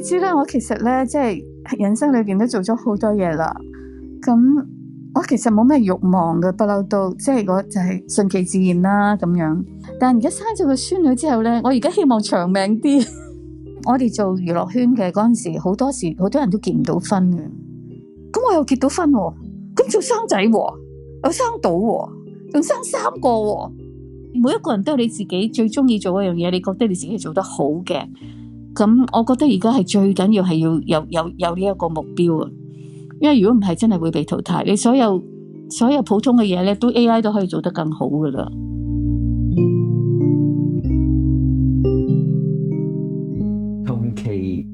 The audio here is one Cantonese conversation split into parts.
知啦，我其實咧即係人生裏邊都做咗好多嘢啦。咁我其實冇咩慾望嘅，不嬲都即係我就係順其自然啦咁樣。但而家生咗個孫女之後咧，我而家希望長命啲。我哋做娛樂圈嘅嗰陣時，好多人都結唔到婚嘅。咁我又結到婚喎，咁仲生仔喎，又生到喎，仲生3個喎。每一個人都有你自己最中意做一樣嘢，你覺得你自己做得好嘅。咁我覺得而家係最緊要係要有呢一個目標啊，因為如果唔係真係會被淘汰。你所有普通嘅嘢咧，都 AI 都可以做得更好噶啦。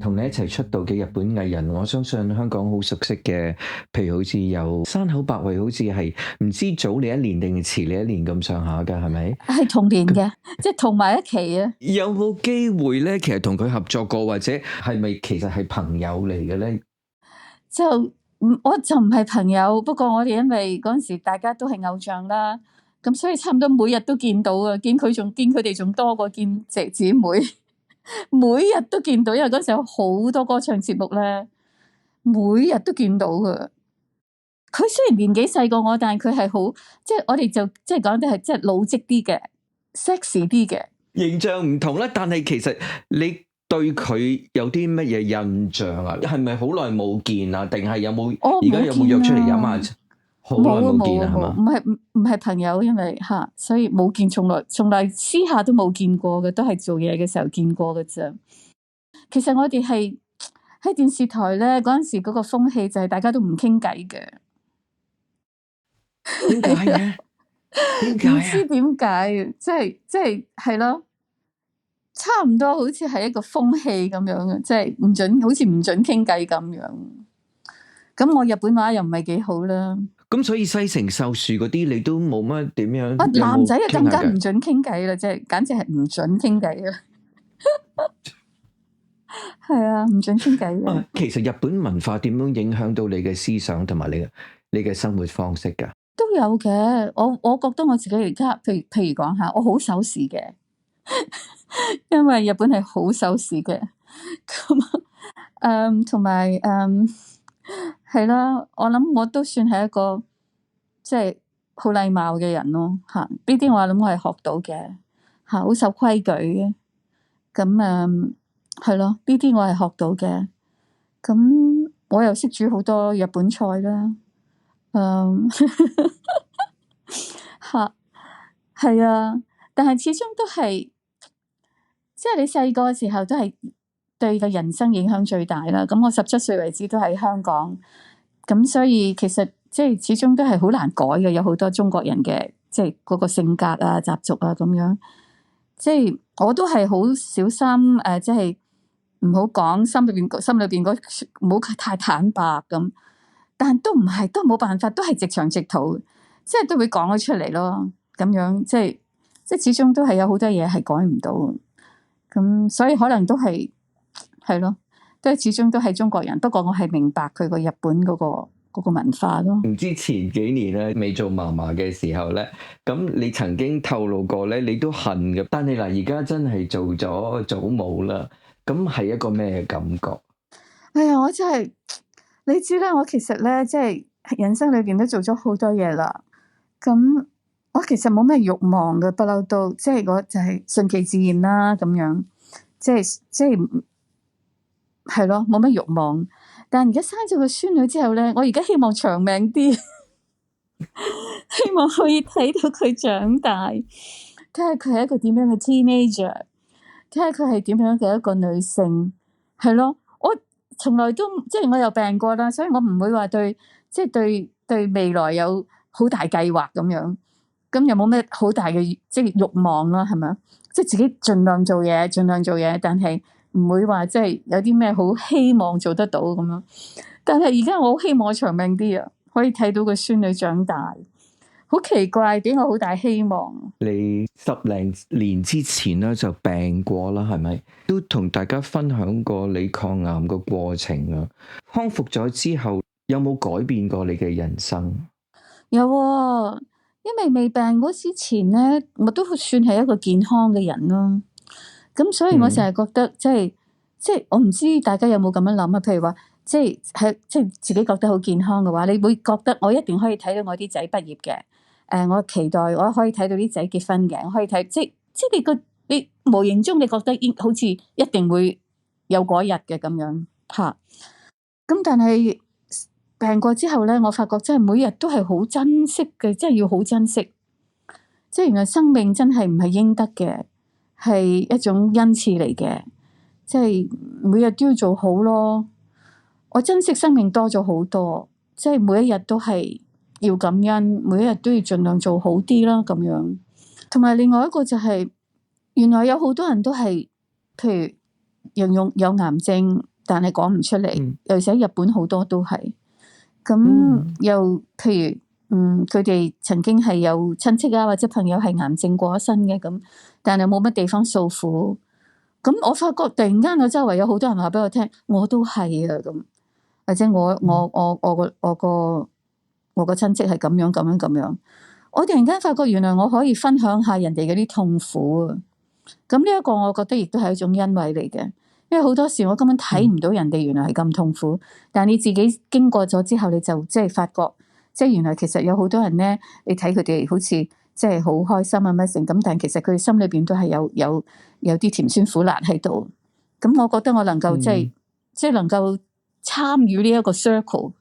同你一齊出道嘅日本藝人，我相信香港好熟悉嘅，譬如好似有山口百惠，好似係唔知早你1年定遲你1年咁上下㗎，係咪？係同年嘅，即係同埋一期啊！有冇機會咧？其實同佢合作過，或者係咪其實係朋友嚟嘅咧？我就唔係朋友，不過我哋因為嗰陣時大家都係偶像啦，咁所以差唔多每日都見到啊，見佢哋仲多過見姊妹。每日都見到，因為嗰時有好多歌唱節目咧，每日都見到噶。佢雖然年紀細過我，但係佢係好，即係我哋就即係講得係即係老積啲嘅 sexy 啲嘅形象唔同啦。但係其實你對佢有啲乜嘢印象啊？係咪好耐冇見啊？定係有冇而家有冇約出嚟飲下？好耐冇見啦，係嘛？唔係朋友，因為所以冇見，從來私下都冇見過嘅，都係做嘢嘅時候見過嘅啫。其實我哋係喺電視台咧嗰陣時，嗰個風氣就係大家都唔傾偈嘅。點解嘅？點解啊？唔知點解，即係咯，差唔多好似係一個風氣咁樣嘅，即係好似唔准傾偈咁樣。咁我日本話又唔係幾好啦。咁所以西城秀樹嗰啲你都冇乜點樣？男仔就更加唔准傾偈啦，即係簡直係唔准傾偈啦。係啊，唔准傾偈啊。其實日本文化點樣影響到你嘅思想同埋你嘅生活方式噶？都有嘅。我覺得我自己而家，譬如講下，我好守時嘅，因為日本係好守時嘅。咁同埋係啦，我諗我都算係一個即係好禮貌嘅人咯。呢啲我諗我係學到嘅，好守規矩嘅。咁係咯，呢啲我係學到嘅。咁我又識煮好多日本菜啦。係啊，但係始終都係，即係你細個嘅時候都係對個人生影響最大啦。咁我17歲為止都喺香港，咁所以其實即係始終都係好難改嘅，有好多中國人嘅即係嗰個性格啊、習俗啊咁樣。即係我都係好小心即係唔好講心裏邊嗰唔好太坦白咁。但都唔係，都冇辦法，都係直腸直肚，即係都會講咗出嚟咯。咁樣即係始終都係有好多嘢係改唔到，咁所以可能都係咯，都係始終都係中國人。不過我係明白佢個日本嗰個文化咯。唔知前幾年咧未做嫲嫲嘅時候咧，咁你曾經透露過咧，你都恨嘅。但係嗱，而家真係做咗祖母啦，咁係一個咩感覺？哎呀，我真係。你知啦，我其實咧，即係人生裏邊都做咗好多嘢啦。咁我其實冇咩慾望嘅，不嬲都即係我就係順其自然啦，咁樣即係係咯，冇乜慾望。但而家生咗個孫女之後咧，我而家希望長命啲，希望可以睇到佢長大，睇下佢係一個點樣嘅 teenager，睇下佢係點樣嘅一個女性，係咯。從來都即係我有病過啦，所以我唔會話對未來有好大計劃咁樣，咁又冇咩好大嘅即係慾望啦，係咪？即係自己盡量做嘢，但係唔會話即係有啲咩好希望做得到咁樣。但係而家我好希望我長命啲啊，可以睇到個孫女長大。好奇怪，俾我好大希望。你10零年之前咧就病過啦，係咪？都同大家分享過你抗癌個過程啊。康復咗之後，有冇改變過你嘅人生？有喎，因為未病嗰之前咧，我都算係一個健康嘅人咯。咁所以我成日覺得即即係我唔知大家有冇咁樣諗啊？譬如話，即係自己覺得好健康嘅話，你會覺得我一定可以睇到我啲仔畢業嘅。我期待我可以睇到啲仔結婚嘅，我可以睇，即係你無形中你覺得好似一定會有嗰日嘅咁樣嚇。咁但係病過之後咧，我發覺真係每日都係好珍惜嘅，真係要好珍惜。即係原來生命真係唔係應得嘅，係一種恩賜嚟嘅。即係每日都要做好咯。我珍惜生命多咗好多，即係每一日都係要感恩，每一日都要盡量做好啲啦咁樣。同埋另外一個就係，原來有好多人都係，譬如有癌症，但係講唔出嚟，尤其喺日本好多都係。咁又譬如佢哋曾經係有親戚啊或者朋友係癌症過咗身嘅咁，但係冇乜地方訴苦。咁我發覺突然間我周圍有好多人話俾我聽，我都係啊咁，或者我個親戚係咁樣咁樣咁樣。我突然間發覺原來我可以分享下人哋嗰啲痛苦啊！咁呢一個我覺得亦都係一種恩惠嚟嘅，因為好多時我根本睇唔到人哋原來係咁痛苦，但係你自己經過咗之後，你就即係發覺，即係原來其實有好多人咧，你睇佢哋好似即係好開心啊乜成咁，但係其實佢哋心裏邊都係有啲甜酸苦辣喺度。咁我覺得我能夠即係能夠參與呢一個 circle，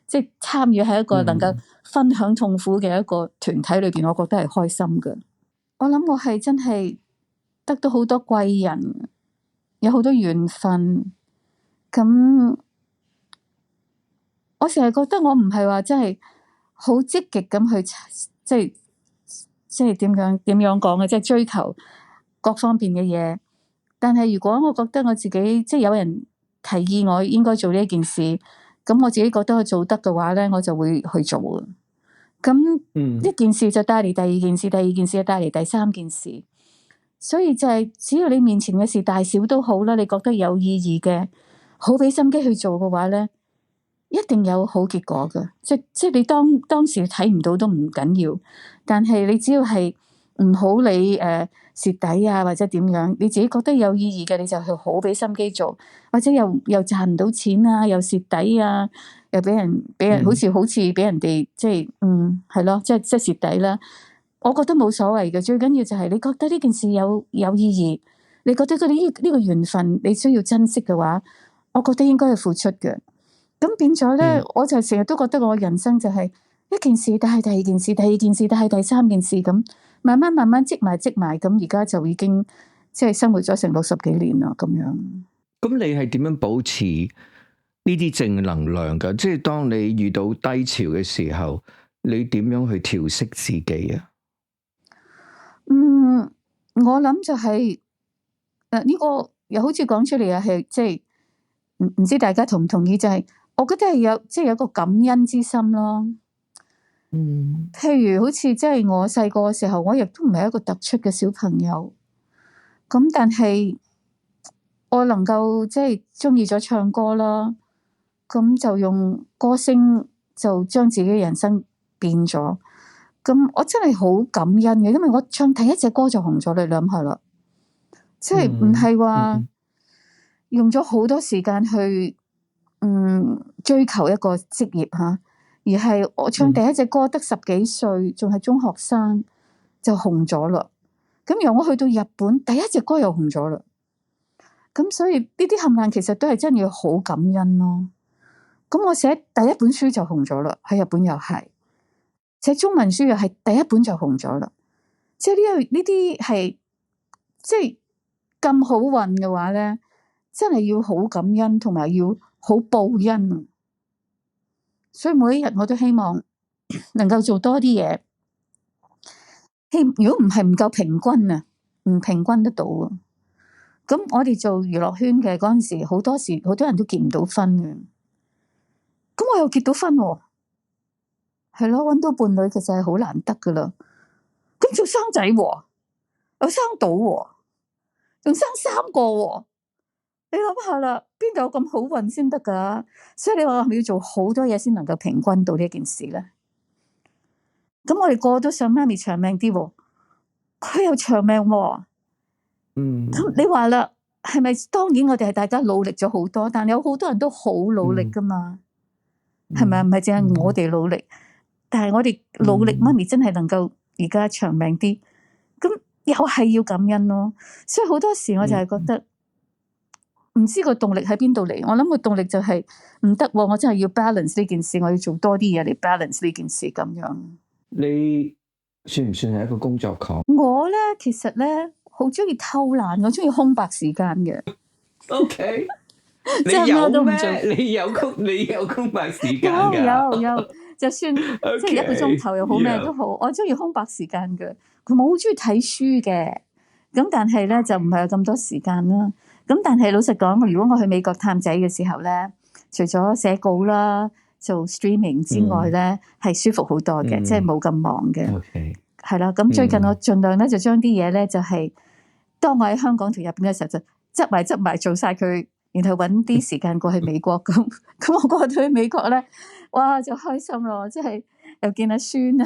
即係參與喺一個能夠分享痛苦嘅一個團體裏邊，我覺得係開心嘅。我諗我係真係得到好多貴人，有好多緣分。咁我成日覺得我唔係話真係好積極咁去，即係點樣講嘅，即係追求各方面嘅嘢。但係如果我覺得我自己即係有人提議我應該做呢一件事，咁我自己覺得我做得嘅話咧，我就會去做。咁一件事就帶嚟第二件事，第二件事就帶嚟第三件事。所以就係只要你面前嘅事大小都好啦，你覺得有意義嘅，好俾心機去做嘅話咧，一定有好結果嘅。即係你當時睇唔到都唔緊要，但係你只要係唔好理蝕底啊或者點樣，你自己覺得有意義嘅，你就去好俾心機做，或者又賺唔到錢啊，又蝕底啊，又俾人好似俾人哋即係係咯，即係蝕底啦。我覺得冇所謂嘅，最緊要就係你覺得呢件事有意義，你覺得呢個緣分你需要珍惜嘅話，我覺得應該去付出嘅。咁變咗咧，我就成日都覺得我人生就係一件事，但係第二件事，第二件事，但係第三件事咁，慢慢積埋，咁而家就已經即係生活咗成60幾年啦，咁樣。咁你係點樣保持呢啲正能量噶？即係當你遇到低潮嘅時候，你點樣去調適自己啊？我諗就係呢個又好似講出嚟啊，係即係唔知大家同唔同意？就係我覺得係有個感恩之心咯。譬如好似即係我細個嘅時候，我亦都唔係一個突出嘅小朋友，咁但係我能夠即係中意咗唱歌啦，咁就用歌聲就將自己嘅人生變咗。咁我真係好感恩嘅，因為我唱第一隻歌就紅咗，你諗下啦，即係唔係話用咗好多時間去追求一個職業吓，而係我唱第一隻歌得10幾歲，仲係中學生就紅咗啦。咁由我去到日本，第一隻歌又紅咗啦。咁所以呢啲冚唪唥其實都係真係要好感恩咯。咁我寫第一本書就紅咗啦，喺日本又係。寫中文書又係第一本就紅咗啦，即係呢啲係即係咁好運嘅話咧，真係要好感恩同埋要好報恩。所以每一日我都希望能夠做多啲嘢。如果唔係唔夠平均啊，唔平均得到啊。咁我哋做娛樂圈嘅嗰陣時，好多人都結唔到婚嘅。咁我又結到婚喎。係咯，搵到伴侶其實係好難得噶啦。咁仲生仔喎，又生到喎，仲生3個喎。你諗下啦，邊度有咁好運先得噶？所以你話係咪要做好多嘢先能夠平均到呢件事咧？咁我哋個個都想媽咪長命啲喎，佢又長命喎。咁你話啦，係咪當然我哋係大家努力咗好多，但有好多人都好努力噶嘛，係咪？唔係淨係我哋努力，但係我哋努力，媽咪真係能夠而家長命啲，咁又係要感恩咯。所以好多時我就係覺得唔知個動力喺邊度嚟。我諗個動力就係唔得，我真係要 balance 呢件事，我要做多啲嘢嚟 balance 呢件事咁樣。你算唔算係一個工作狂？我咧其實咧好中意偷懶，我中意空白時間嘅。OK， 即係咩都唔做。你有空白時間㗎？有，就算即係1個鐘頭又好咩都好，我中意空白時間嘅。我好中意睇書嘅，咁但係咧就唔係有咁多時間啦。咁但係老實講，如果我去美國探仔嘅時候咧，除咗寫稿啦、做 streaming 之外咧，係舒服好多嘅，即係冇咁忙嘅。OK，係啦。咁最近我盡量咧就將啲嘢咧就係，當我喺香港同日本嘅時候就執埋做晒佢。然後揾啲時間過去美國咁，我過到去美國咧，哇就開心咯！即係又見阿孫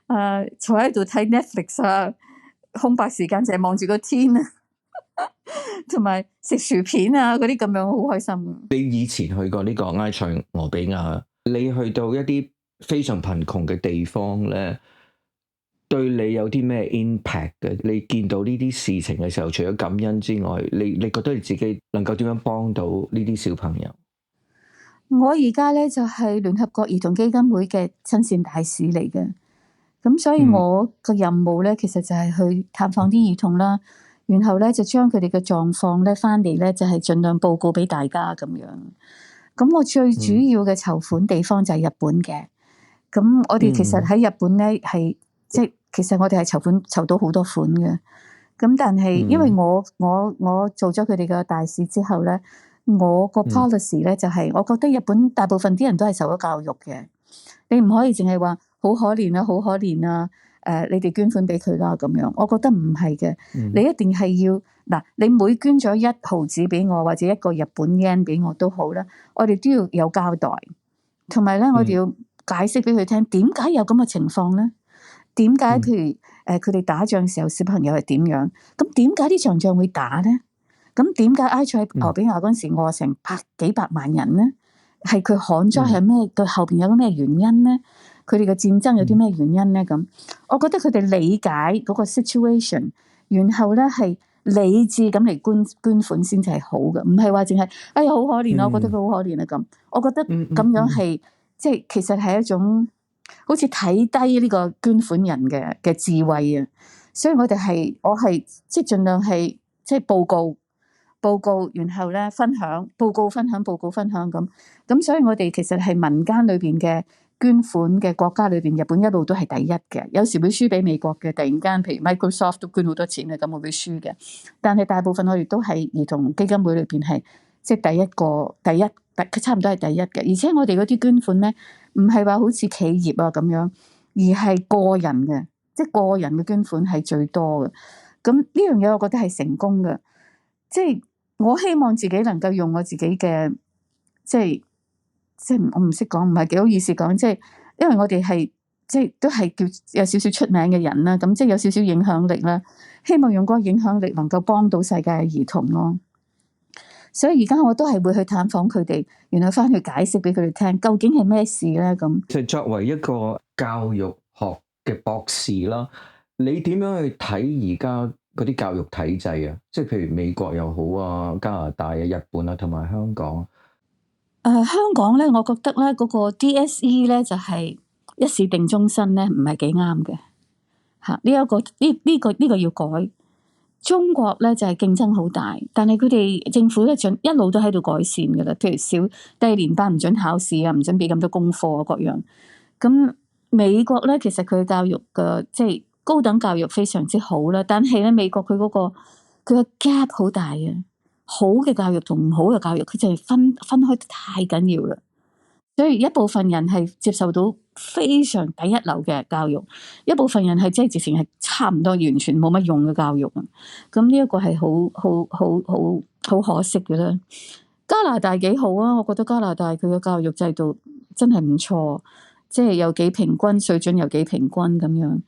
啊，坐喺度睇 Netflix 啊，空白時間就係望住個天啊，同埋食薯片啊嗰啲咁樣，好開心。你以前去過呢個埃塞俄比亞，你去到一啲非常貧窮嘅地方咧，對你有啲咩 impact 嘅？你見到呢啲事情嘅時候，除咗感恩之外，你覺得你自己能夠點樣幫到呢啲小朋友？我而家咧就係聯合國兒童基金會嘅親善大使嚟嘅，咁所以我個任務咧，其實就係去探訪啲兒童啦，然後咧就將佢哋嘅狀況咧翻嚟咧，就係盡量報告俾大家咁樣。咁我最主要嘅籌款地方就係日本嘅，咁我哋其實喺日本咧係即係。其實我哋係籌到好多款嘅，咁但係因為我做咗佢哋嘅大使之後咧，我個 policy 咧就係，我覺得日本大部分啲人都係受咗教育嘅，你唔可以淨係話好可憐啊，好可憐啊，你哋捐款俾佢啦咁樣，我覺得唔係嘅，你一定係要嗱，你每捐咗1毫子俾我或者1個日本 yen 俾我都好啦，我哋都要有交代，同埋咧我哋要解釋俾佢聽點解有咁嘅情況咧。點解譬如佢哋打仗嘅時候小朋友係點樣？咁點解呢場仗會打咧？咁點解埃塞俄比亞嗰陣時餓成幾百萬人咧？係佢旱災係咩？佢後邊有啲咩原因咧？佢哋嘅戰爭有啲咩原因咧？咁我覺得佢哋理解嗰個 situation， 然後咧係理智咁嚟捐款先至係好嘅，唔係話淨係哎呀好可憐啊！我覺得佢好可憐啊咁。我覺得咁樣係即係其實係一種。好似睇低呢個捐款人嘅智慧啊，所以我係即係盡量係即係報告，然後咧分享報告分享咁，所以我哋其實係民間裏邊嘅捐款嘅國家裏邊，日本一路都係第一嘅，有時會輸俾美國嘅，突然間譬如 Microsoft 都捐好多錢嘅，咁我會輸嘅，但係大部分我哋都係兒童基金會裏邊係即係第一，差唔多係第一嘅，而且我哋嗰啲捐款咧。唔係話好似企業啊咁樣，而係個人嘅，即係個人嘅捐款係最多嘅。咁呢樣嘢我覺得係成功嘅，即係我希望自己能夠用我自己嘅，即係我唔識講，唔係幾好意思講，即係因為我哋係即係都係叫有少少出名嘅人啦，咁即係有少少影響力啦，希望用嗰個影響力能夠幫到世界嘅兒童咯。所以而家我都係會去探訪佢哋，然後翻去解釋俾佢哋聽，究竟係咩事咧？咁就作為一個教育學嘅博士啦，你點樣去睇而家嗰啲教育體制啊？即係譬如美國又好啊、加拿大啊、日本啊，同埋香港。香港咧，我覺得咧嗰個 DSE 咧就係一試定終身咧，唔係幾啱嘅嚇。呢個要改。中國咧就係競爭好大，但係佢哋政府咧一路都喺度改善㗎啦。譬如低年班唔准考試啊，唔准俾咁多功課啊，各樣。咁美國咧其實佢嘅教育嘅即係高等教育非常之好啦，但係咧美國佢嘅 gap 好大啊，好嘅教育同唔好嘅教育，佢就係分開得太緊要啦。所以一部分人係接受到非常第一流嘅教育，一部分人係即係直情係差唔多完全冇乜用嘅教育啊！咁呢一個係好可惜嘅啦。加拿大幾好啊，我覺得加拿大佢嘅教育制度真係唔錯，即係有幾平均，水準有幾平均咁樣。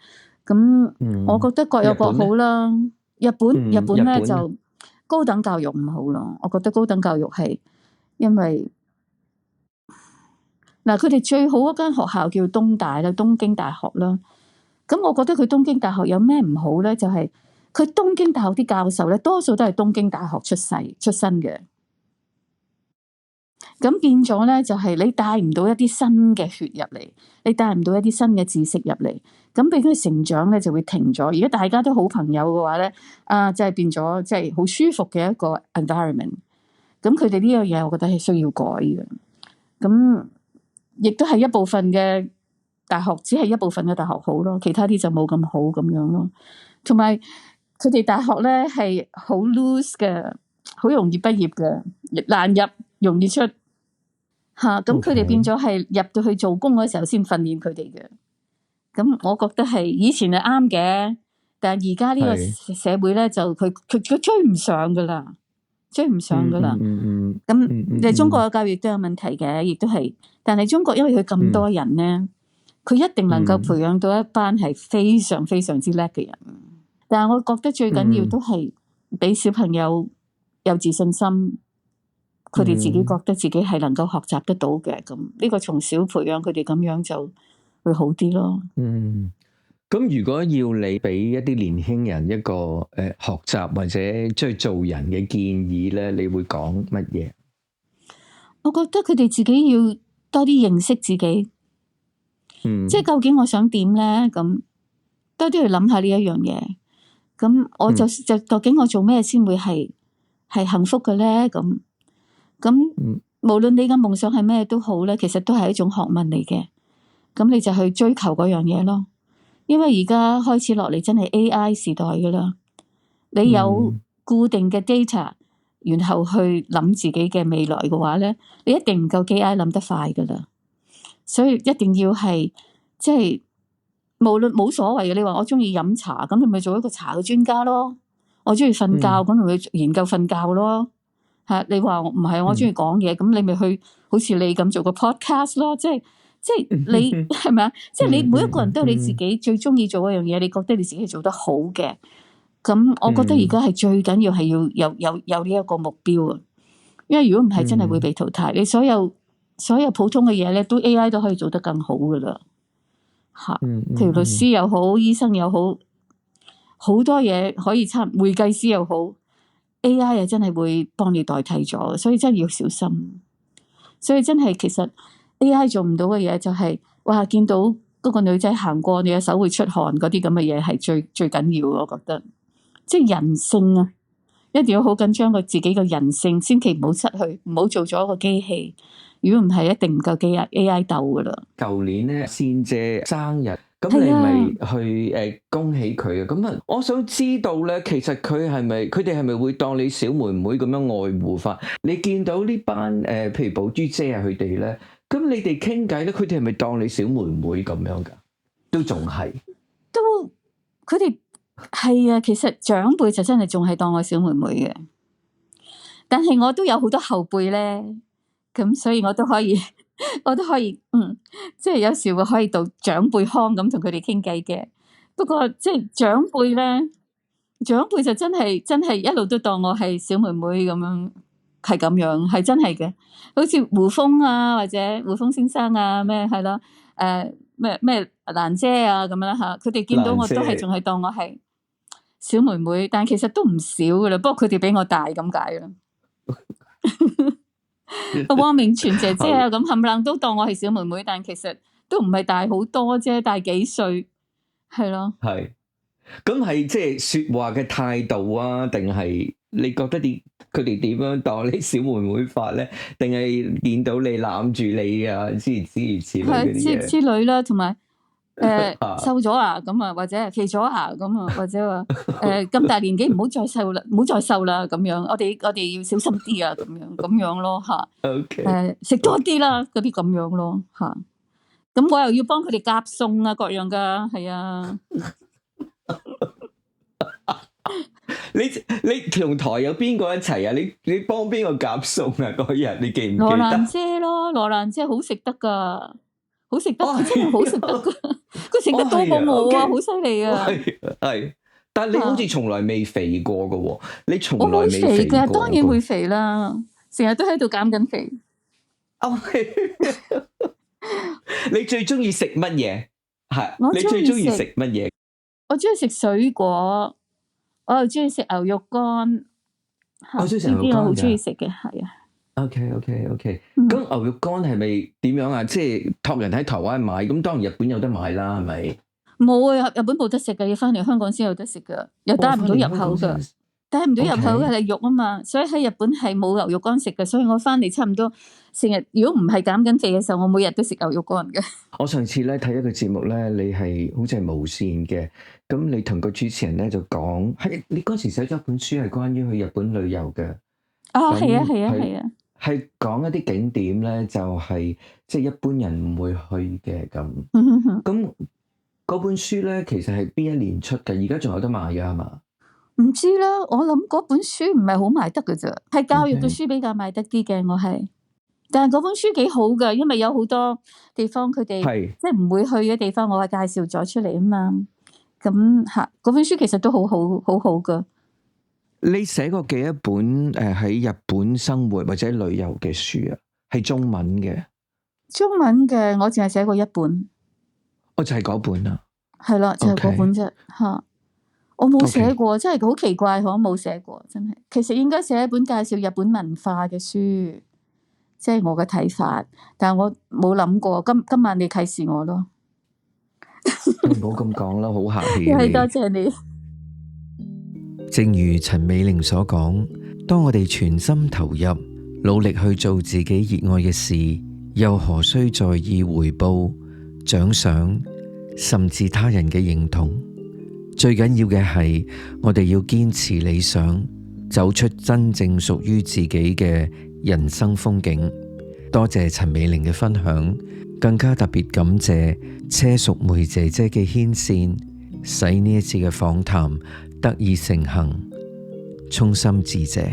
咁我覺得各有各好啦。日本咧就高等教育唔好咯。我覺得高等教育係因為嗱，佢哋最好嗰間學校叫東大啦，東京大學啦。咁我覺得佢東京大學有咩唔好咧？就係佢東京大學啲教授咧，多數都係東京大學出身嘅。咁變咗咧，就係你帶唔到一啲新嘅血入嚟，你帶唔到一啲新嘅知識入嚟，咁俾佢成長咧就會停咗。如果大家都好朋友嘅話咧，即係變咗即係好舒服嘅一個 environment。咁佢哋呢樣嘢，我覺得係需要改嘅。咁亦都係一部分嘅大學，只係一部分嘅大學好咯，其他啲就冇咁好咁樣咯。同埋佢哋大學咧係好 loose 嘅，好容易畢業嘅，難入容易出。咁佢哋變咗係入到去做工嗰時候先訓練佢哋嘅。咁我覺得係以前係啱嘅，但係而家呢個社會咧就佢追唔上噶啦，追唔上噶啦。咁你中國嘅教育都有問題嘅，亦都係。但係中國因為佢咁多人咧，佢一定能夠培養到一班係非常非常之叻嘅人。但係我覺得最緊要都係俾小朋友有自信心。佢哋自己覺得自己係能夠學習得到嘅，咁呢個從小培養佢哋咁樣就會好啲咯。咁如果要你俾一啲年輕人一個學習或者即係做人嘅建議咧，你會講乜嘢？我覺得佢哋自己要多啲認識自己，即係究竟我想點咧？咁多啲去諗下呢一樣嘢。咁我就究竟我做咩先會係幸福嘅咧？咁無論你嘅夢想係咩都好咧，其實都係一種學問嚟嘅。咁你就去追求嗰樣嘢咯。因為而家開始落嚟真係 AI 時代噶啦，你有固定嘅 data，然後去諗自己嘅未來嘅話咧，你一定唔夠 AI 諗得快噶啦。所以一定要係即係無論冇所謂嘅。你話我中意飲茶，咁你咪做一個茶嘅專家咯。我中意瞓覺，咁你咪研究瞓覺咯。你話唔係我中意講嘢，咁你咪去好似你咁做個 podcast 咯，即係你係咪啊？即係你每一個人都有你自己最中意做嗰樣嘢，你覺得你自己做得好嘅，咁我覺得而家係最緊要係要有呢一個目標啊。因為如果唔係，真係會被淘汰。你所有普通嘅嘢咧，都 AI 都可以做得更好噶啦。譬如律師又好，醫生又好，好多嘢可以會計師又好。AI 又真係會幫你代替咗，所以真係要小心。所以真係其實 AI 做唔到嘅嘢就係，哇！見到嗰個女仔行過，你嘅手會出汗嗰啲咁嘅嘢係最緊要。我覺得即係人性啊，一定要好緊張個自己嘅人性，千祈唔好失去，唔好做咗一個機器。如果唔係，一定唔夠AI 鬥噶啦。舊年咧，仙姐生日。咁你咪去恭喜佢啊！咁啊，我想知道咧，其實佢哋係咪會當你小妹妹咁樣愛護法？你見到呢班譬如寶珠姐啊佢哋咧，咁你哋傾偈咧，佢哋係咪當你小妹妹咁樣噶？都仲係，都佢哋係啊！其實長輩就真係仲係當我小妹妹嘅，但係我都有好多後輩咧，咁所以我都可以。即係有時會可以到長輩腔咁同佢哋傾偈嘅。不過即係長輩咧，長輩就真係一路都當我係小妹妹咁樣，係咁樣，係真係嘅。好似胡楓啊，或者胡楓先生啊，咩係啦，咩蘭姐啊咁樣啦吓，佢哋見到我都係仲係當我係小妹妹，但其實都唔少噶啦。不過佢哋比我大咁解啦。汪明荃姐姐啊，咁冚唪唥都當我係小妹妹，但其實都唔係大好多啫，大幾歲係咯。係，咁係即係說話嘅態度啊，定係你覺得佢哋點樣當你小妹妹法咧？定係見到你攬住你啊，諸如此類嗰啲嘢？之類啦，同埋瘦咗啊，咁啊，或者肥咗啊，咁啊，或者話咁大年紀唔好再瘦啦，唔好再瘦啦，咁樣，我哋要小心啲啊，咁樣咯吓。OK，食多啲啦，嗰啲咁樣咯吓。咁我又要幫佢哋夾餸啊，各樣噶，係啊。你同台有邊個一齊啊？你幫邊個夾餸啊？嗰日你記唔記得？羅蘭姐咯，羅蘭姐好食得噶，真係好食得噶，佢食得多過我啊，好犀利啊！係但係你好似從來未肥過㗎喎，你從來未我會肥㗎，肥過當然會肥啦，成日都喺度減緊肥。你最中意食乜嘢？係我你最中意食乜嘢？我中意食水果，我又中意食牛肉乾。我中意食牛肉乾㗎。呢啲我好中意食嘅，係啊。OK。咁牛肉乾係咪點樣啊？即係託人喺台灣買，咁當然日本有得買啦，係咪？冇啊，日本冇得食嘅，要翻嚟香港先有得食㗎，又帶唔到入口㗎。帶唔到入口嘅係肉啊嘛，所以喺日本係冇牛肉乾食嘅，所以我翻嚟差唔多成日，如果唔係減緊肥嘅時候，我每日都食牛肉乾嘅。我上次咧睇一個節目咧，你係好似係無線嘅，咁你同個主持人咧就講，係你嗰時寫咗一本書係關於去日本旅遊嘅。係啊，係講一啲景點咧，就係即係一般人唔會去嘅咁。咁嗰本書咧，其實係邊一年出嘅？而家仲有得賣㗎係嘛？唔知啦，我諗嗰本書唔係好賣得㗎咋，係教育嘅書比較賣得啲嘅，我係。但係嗰本書幾好㗎，因為有好多地方佢哋即係唔會去嘅地方，我係介紹咗出嚟啊嘛。咁嚇，嗰本書其實都好好㗎。你寫過幾多本喺日本生活或者旅遊嘅書啊？係中文嘅。中文嘅我淨係寫過一本。我就係嗰本啊。係啦，就係嗰本啫嚇。我冇寫過，真係好奇怪，我冇寫過，真係。其實應該寫一本介紹日本文化嘅書，即係我嘅睇法。但係我冇諗過，今晚你啟示我咯。唔好咁講啦，好客氣。係多謝你。正如陳美玲所講，當我哋全心投入，努力去做自己熱愛嘅事，又何須在意回報、獎賞，甚至他人嘅認同？最緊要嘅係，我哋要堅持理想，走出真正屬於自己嘅人生風景。多謝陳美玲嘅分享，更加特別感謝車淑梅姐姐嘅牽線，使呢一次嘅訪談得以成行，衷心致謝。